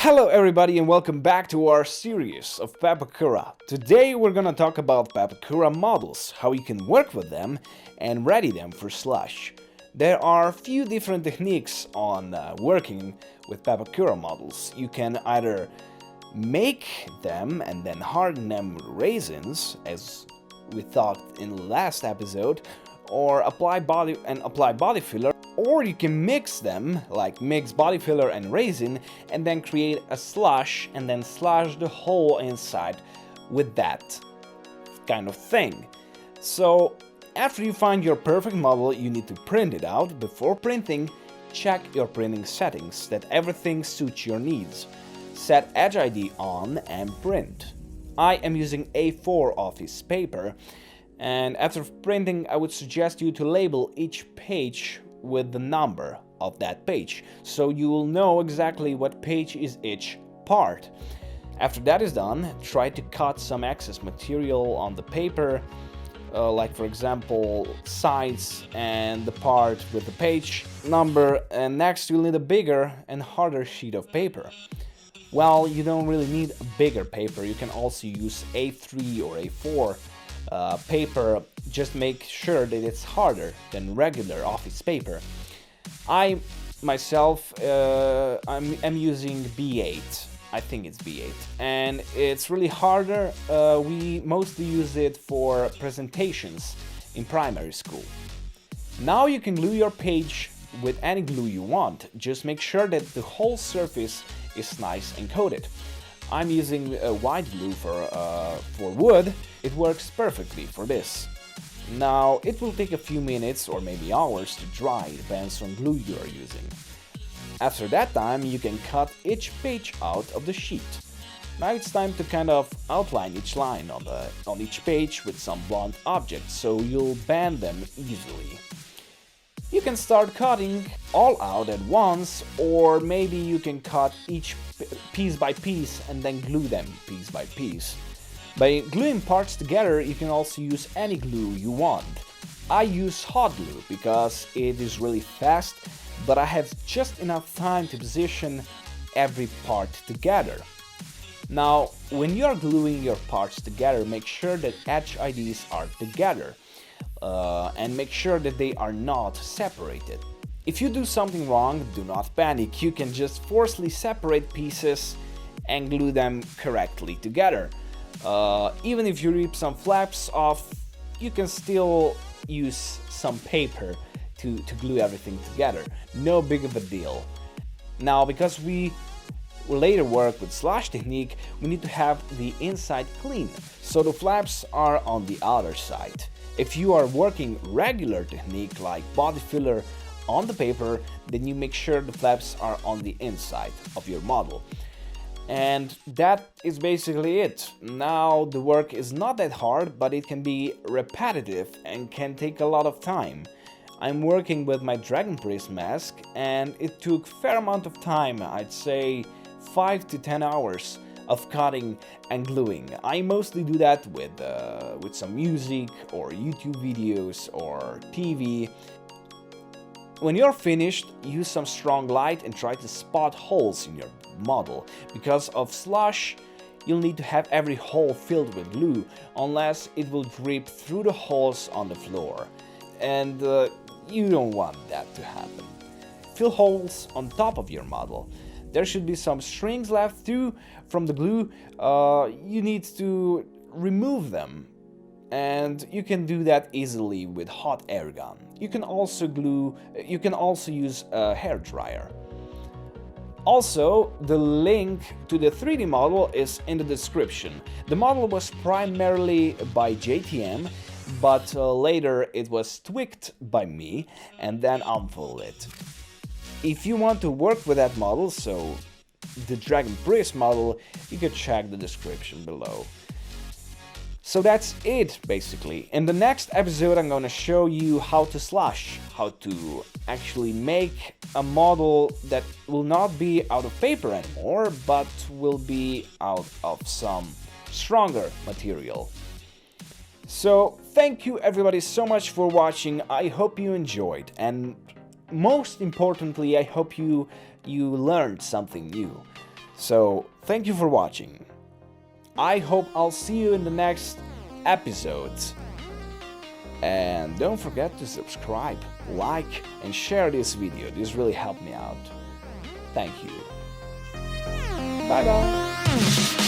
Hello everybody and welcome back to our series of pepakura. Today we're gonna talk about pepakura models, how you can work with them and ready them for slush. There are a few different techniques on working with pepakura models. You can either make them and then harden them with raisins, as we thought in the last episode, or apply body filler, or you can mix them, like mix body filler and raisin, and then create a slush and then slush the whole inside with that kind of thing. So after you find your perfect model, you need to print it out. Before printing, check your printing settings that everything suits your needs. Set Edge ID on and print. I am using A4 office paper, and after printing I would suggest you to label each page with the number of that page, so you will know exactly what page is each part. After that is done, try to cut some excess material on the paper, like for example sides and the part with the page number, and next you'll need a bigger and harder sheet of paper. Well, you don't really need a bigger paper, you can also use A3 or A4 paper. Just make sure that it's harder than regular office paper. I myself I'm using B8. I think it's B8, and it's really harder. We mostly use it for presentations in primary school. Now you can glue your page with any glue you want. Just make sure that the whole surface is nice and coated. I'm using white glue for wood. It works perfectly for this. Now it will take a few minutes or maybe hours to dry, depends on glue you are using. After that time you can cut each page out of the sheet. Now it's time to kind of outline each line on each page with some blunt objects, so you'll bend them easily. You can start cutting all out at once, or maybe you can cut each piece by piece and then glue them piece by piece. By gluing parts together, you can also use any glue you want. I use hot glue because it is really fast, but I have just enough time to position every part together. Now, when you are gluing your parts together, make sure that edge IDs are together. And make sure that they are not separated. If you do something wrong, do not panic. You can just forcefully separate pieces and glue them correctly together. Even if you rip some flaps off, you can still use some paper to glue everything together. No big of a deal. Now, because we will later work with slush technique, we need to have the inside clean, so the flaps are on the outer side. If you are working regular technique like body filler on the paper, then you make sure the flaps are on the inside of your model. And that is basically it. Now the work is not that hard, but it can be repetitive and can take a lot of time. I'm working with my Dragon Priest mask and it took a fair amount of time, I'd say 5 to 10 hours of cutting and gluing. I mostly do that with some music or YouTube videos or TV. When you're finished, use some strong light and try to spot holes in your model. Because of slush, you'll need to have every hole filled with glue, unless it will drip through the holes on the floor. And you don't want that to happen. Fill holes on top of your model. There should be some strings left too from the glue. You need to remove them, and you can do that easily with hot air gun. You can also use a hair dryer. Also, the link to the 3D model is in the description. The model was primarily by JTM, but later it was tweaked by me and then unfolded. If you want to work with that model, so the Dragon Priest model, you can check the description below. So that's it, basically. In the next episode I'm gonna show you how to slush, how to actually make a model that will not be out of paper anymore, but will be out of some stronger material. So thank you everybody so much for watching. I hope you enjoyed, and most importantly, I hope you learned something new. So, thank you for watching. I hope I'll see you in the next episodes. And don't forget to subscribe, like, and share this video. This really helped me out. Thank you. Bye bye.